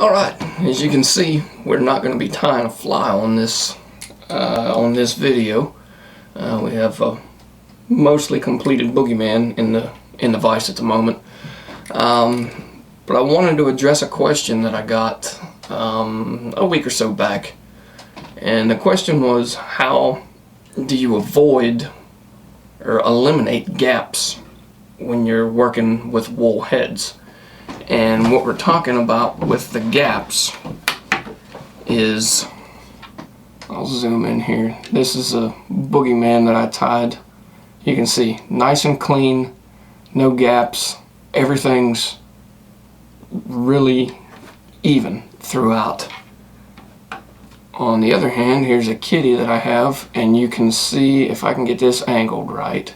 Alright, as you can see, we're not going to be tying a fly on this video. We have a mostly completed boogeyman in the vise at the moment. But I wanted to address a question that I got a week or so back. And the question was, how do you avoid or eliminate gaps when you're working with wool heads? And what we're talking about with the gaps is, I'll zoom in here. This is a boogeyman that I tied. You can see, nice and clean, no gaps. Everything's really even throughout. On the other hand, here's a kitty that I have, and you can see, if I can get this angled right,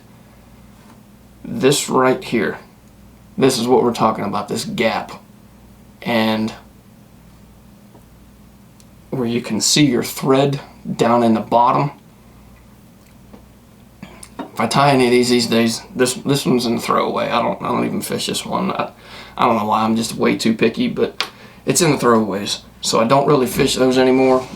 this right here. This is what we're talking about, this gap. And where you can see your thread down in the bottom. If I tie any of these days, this one's in the throwaway. I don't even fish this one. I don't know why, I'm just way too picky, but it's in the throwaways. So I don't really fish those anymore.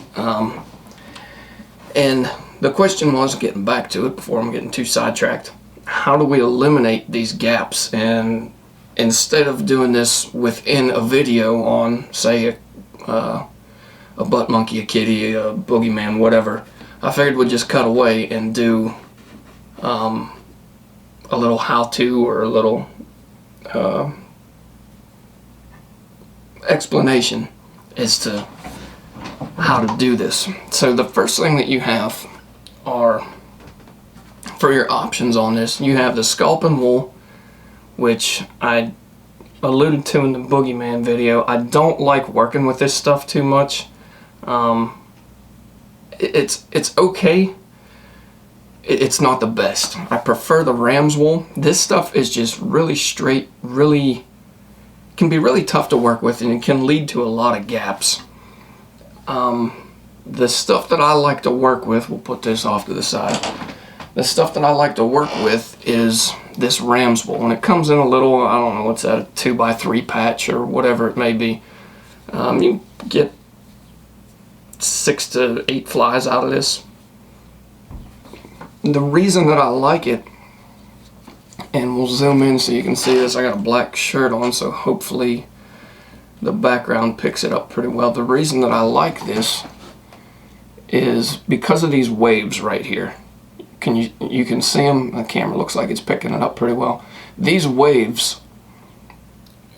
And the question was, getting back to it before I'm getting too sidetracked, how do we eliminate these gaps? And instead of doing this within a video on, say, a butt monkey, a kitty, a boogeyman, whatever, I figured we'd just cut away and do a little how-to or a little explanation as to how to do this. So the first thing that you have are, for your options on this, you have the Sculpin wool, which I alluded to in the boogeyman video. I don't like working with this stuff too much. It's okay. It's not the best. I prefer the ram's wool. This stuff is just really straight, can be really tough to work with, and it can lead to a lot of gaps. The stuff that I like to work with, we'll put this off to the side. The stuff that I like to work with is this ram's wool, and it comes in a little, I don't know what's that, a 2x3 patch or whatever it may be. You get 6 to 8 flies out of this. The reason that I like it, and we'll zoom in so you can see this, I got a black shirt on, so hopefully the background picks it up pretty well. The reason that I like this is because of these waves right here. You can see them, the camera looks like it's picking it up pretty well. These waves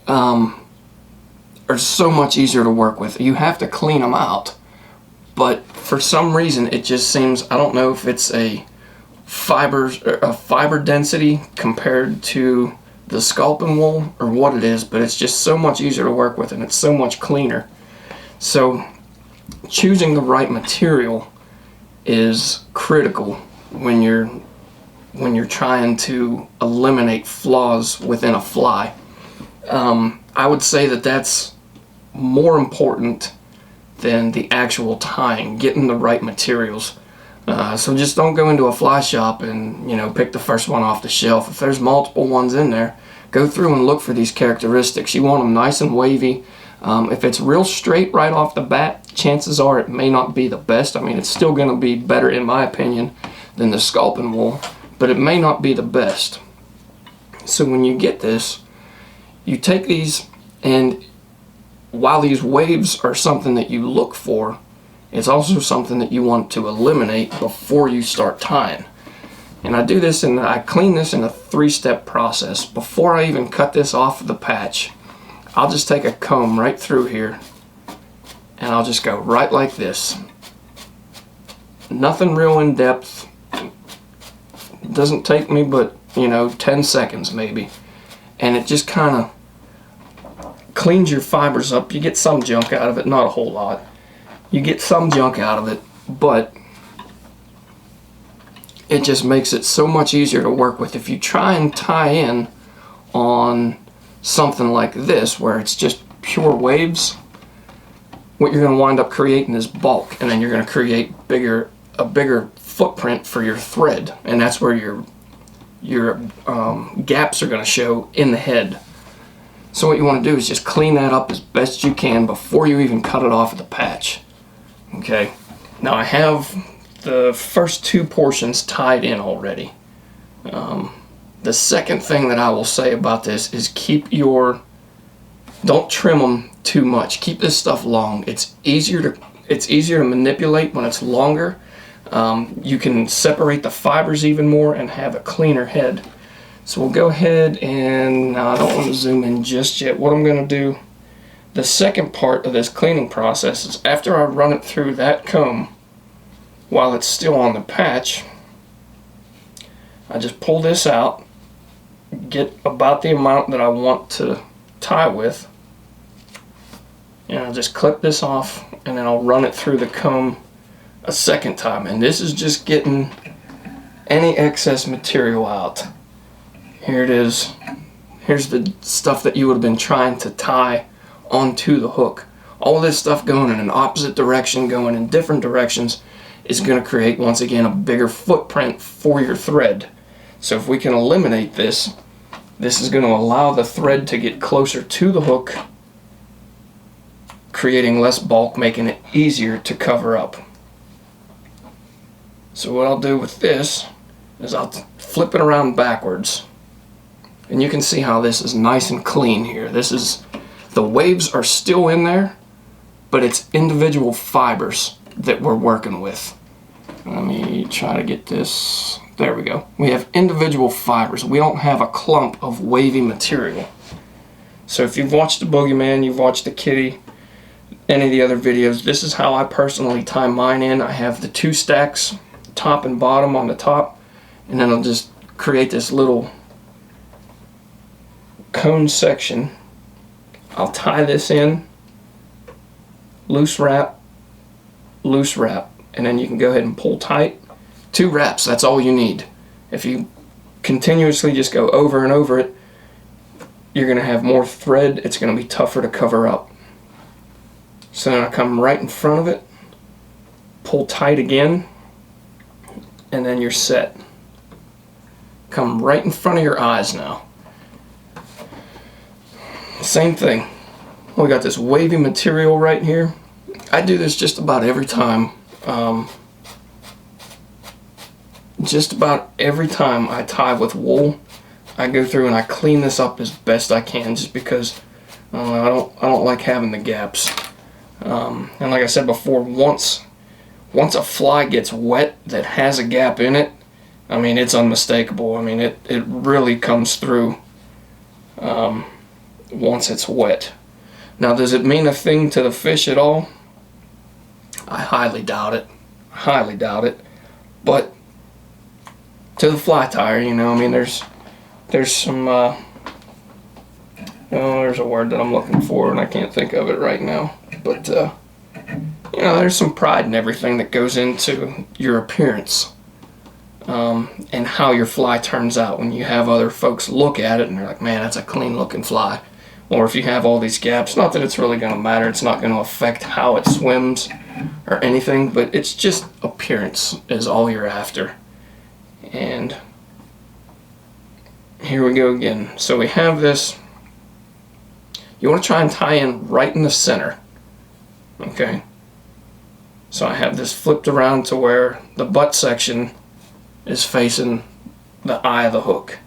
are so much easier to work with. You have to clean them out, but for some reason it just seems, I don't know if it's a fiber density compared to the Sculpin wool or what it is, but it's just so much easier to work with and it's so much cleaner. So choosing the right material is critical when you're trying to eliminate flaws within a fly. I would say that that's more important than the actual tying, getting the right materials. So just don't go into a fly shop and pick the first one off the shelf. If there's multiple ones in there, go through and look for these characteristics. You want them nice and wavy. If it's real straight right off the bat, chances are it may not be the best. I mean, it's still going to be better in my opinion than the Sculpin wool, but it may not be the best. So when you get this, you take these, and while these waves are something that you look for, it's also something that you want to eliminate before you start tying. And I do this, and I clean this in a 3-step process. Before I even cut this off of the patch, I'll just take a comb right through here, and I'll just go right like this. Nothing real in depth. It doesn't take me but 10 seconds maybe, and it just kind of cleans your fibers up. You get some junk out of it, not a whole lot. You get some junk out of it, but it just makes it so much easier to work with. If you try and tie in on something like this, where it's just pure waves, what you're going to wind up creating is bulk, and then you're going to create a bigger footprint for your thread, and that's where your gaps are going to show in the head. So what you want to do is just clean that up as best you can before you even cut it off at the patch. Okay, now I have the first two portions tied in already. The second thing that I will say about this is don't trim them too much. Keep this stuff long. It's easier to manipulate when it's longer. You can separate the fibers even more and have a cleaner head. So we'll go ahead and I don't want to zoom in just yet. What I'm going to do, the second part of this cleaning process is after I run it through that comb while it's still on the patch, I just pull this out, get about the amount that I want to tie with, and I'll just clip this off, and then I'll run it through the comb a second time. And this is just getting any excess material out. Here it is. Here's the stuff that you would have been trying to tie onto the hook. All this stuff going in an opposite direction, going in different directions, is going to create, once again, a bigger footprint for your thread. So if we can eliminate this, this is going to allow the thread to get closer to the hook, creating less bulk, making it easier to cover up. So what I'll do with this is I'll flip it around backwards. And you can see how this is nice and clean here. The waves are still in there, but it's individual fibers that we're working with. Let me try to get this. There we go. We have individual fibers. We don't have a clump of wavy material. So if you've watched the Boogeyman, you've watched the Kitty, any of the other videos, this is how I personally tie mine in. I have the two stacks, top and bottom on the top, and then I'll just create this little cone section. I'll tie this in, loose wrap, and then you can go ahead and pull tight. 2 wraps, that's all you need. If you continuously just go over and over it, you're going to have more thread. It's going to be tougher to cover up. So then I come right in front of it, pull tight again, and then you're set. Come right in front of your eyes now. Same thing. We got this wavy material right here. I do this just about every time. Just about every time I tie with wool, I go through and I clean this up as best I can, just because I don't like having the gaps. And like I said before, once a fly gets wet that has a gap in it, I mean, it's unmistakable. I mean, it really comes through once it's wet. Now, does it mean a thing to the fish at all? I highly doubt it. Highly doubt it. But to the fly tyer, you know, I mean, there's some there's a word that I'm looking for and I can't think of it right now. But you know, there's some pride in everything that goes into your appearance, and how your fly turns out when you have other folks look at it and they're like, man, that's a clean looking fly. Or if you have all these gaps, not that it's really going to matter, it's not going to affect how it swims or anything, but it's just appearance is all you're after. And here we go again. So we have this. You want to try and tie in right in the center. Okay. So I have this flipped around to where the butt section is facing the eye of the hook.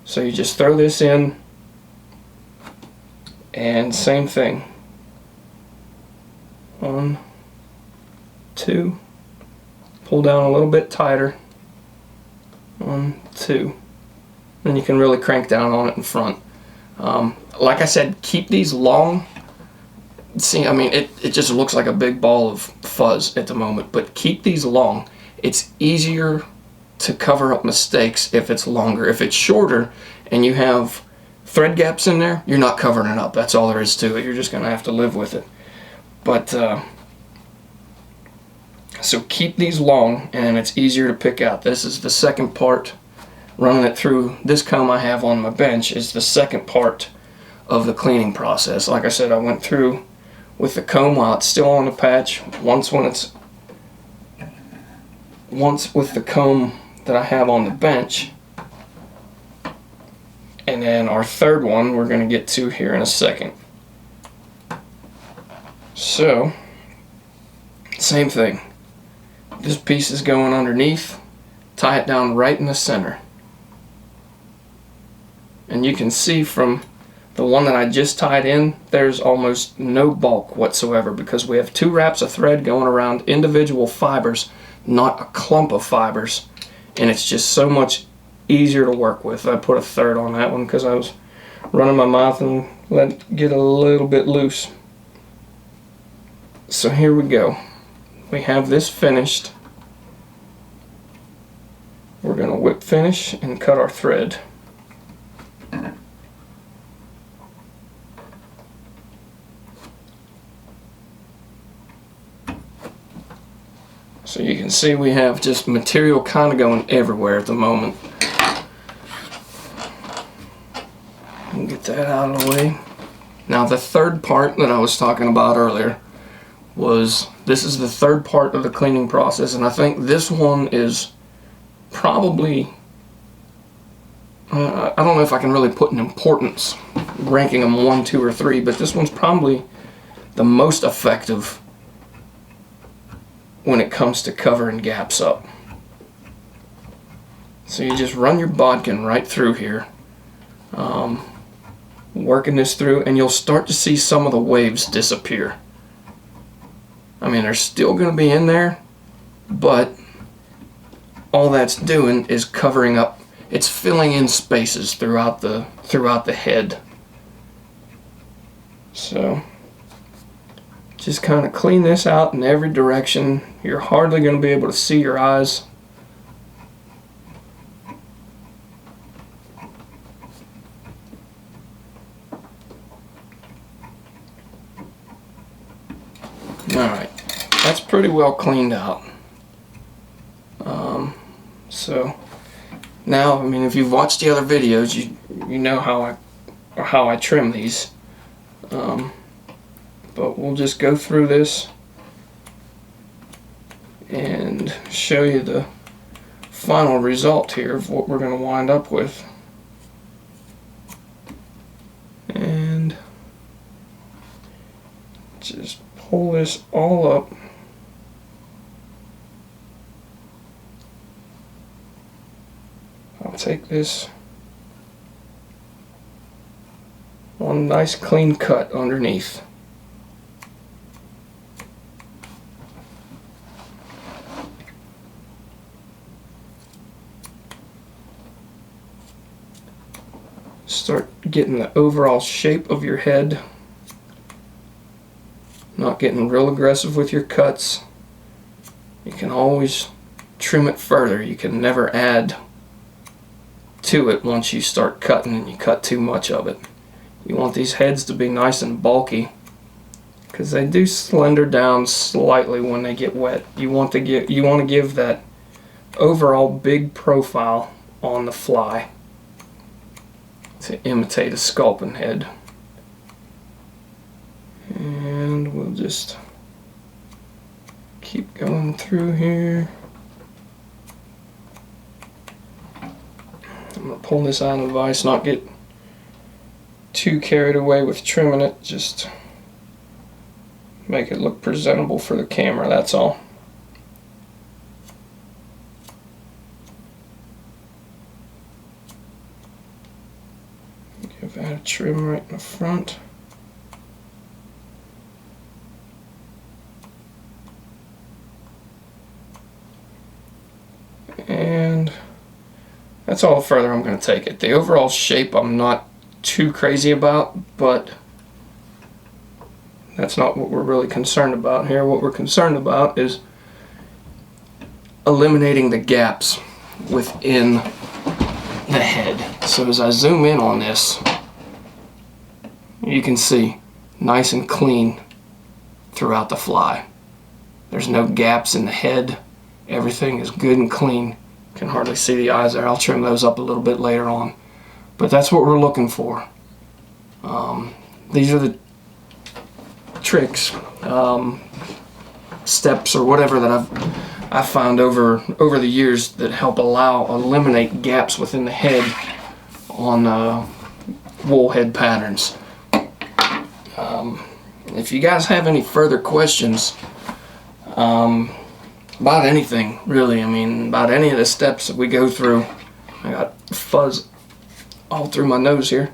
So you just throw this in, and same thing. 1, 2, pull down a little bit tighter. 1, 2. Then you can really crank down on it in front. Like I said, keep these long. See, I mean, it just looks like a big ball of fuzz at the moment, but keep these long. It's easier to cover up mistakes if it's longer. If it's shorter and you have thread gaps in there, you're not covering it up. That's all there is to it. You're just going to have to live with it. But so keep these long, and it's easier to pick out. This is the second part. Running it through this comb I have on my bench is the second part of the cleaning process. Like I said, I went through with the comb while it's still on the patch. Once with the comb that I have on the bench, and And then our third one we're going to get to here in a second. So, same thing. This piece is going underneath. Tie it down right in the center. And you can see from the one that I just tied in, there's almost no bulk whatsoever because we have 2 wraps of thread going around individual fibers, not a clump of fibers. And it's just so much easier to work with. I put a third on that one because I was running my mouth and let it get a little bit loose. So here we go. We have this finished. We're going to whip finish and cut our thread. So you can see we have just material kind of going everywhere at the moment. Get that out of the way. Now the third part that I was talking about earlier was, this is the third part of the cleaning process, and I think this one is probably, I don't know if I can really put an importance, ranking them 1, 2, or 3, but this one's probably the most effective when it comes to covering gaps up. So you just run your bodkin right through here, working this through, and you'll start to see some of the waves disappear. I mean, they're still going to be in there, but all that's doing is covering up, it's filling in spaces throughout the head. So just kind of clean this out in every direction. You're hardly going to be able to see your eyes. Alright, that's pretty well cleaned out. So now, I mean, if you've watched the other videos, you know how I trim these. But we'll just go through this and show you the final result here of what we're going to wind up with. And just pull this all up. I'll take this one nice clean cut underneath. Start getting the overall shape of your head. Not getting real aggressive with your cuts. You can always trim it further. You can never add to it once you start cutting and you cut too much of it. You want these heads to be nice and bulky because they do slender down slightly when they get wet. You want to give that overall big profile on the fly to imitate a sculpin head. And we'll just keep going through here. I'm going to pull this out of the vise, not get too carried away with trimming it, just make it look presentable for the camera, that's all. Give that a trim right in the front. And that's all the further I'm going to take it. The overall shape I'm not too crazy about, but that's not what we're really concerned about here. What we're concerned about is eliminating the gaps within the head. So as I zoom in on this, you can see nice and clean throughout the fly. There's no gaps in the head. Everything is good and clean. Can hardly see the eyes there. I'll trim those up a little bit later on. But that's what we're looking for. These are the tricks, steps, or whatever that I've found over the years that help eliminate gaps within the head on wool head patterns. If you guys have any further questions about anything, really, I mean, about any of the steps that we go through, I got fuzz all through my nose here,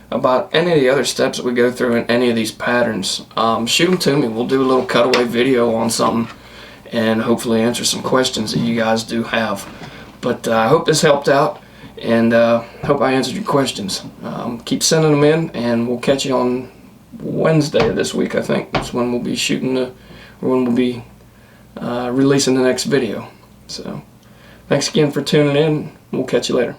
about any of the other steps that we go through in any of these patterns, shoot them to me. We'll do a little cutaway video on something and hopefully answer some questions that you guys do have. But I hope this helped out, and hope I answered your questions. Keep sending them in, and we'll catch you on Wednesday of this week, I think. That's when we'll be releasing the next video. So thanks again for tuning in. We'll catch you later.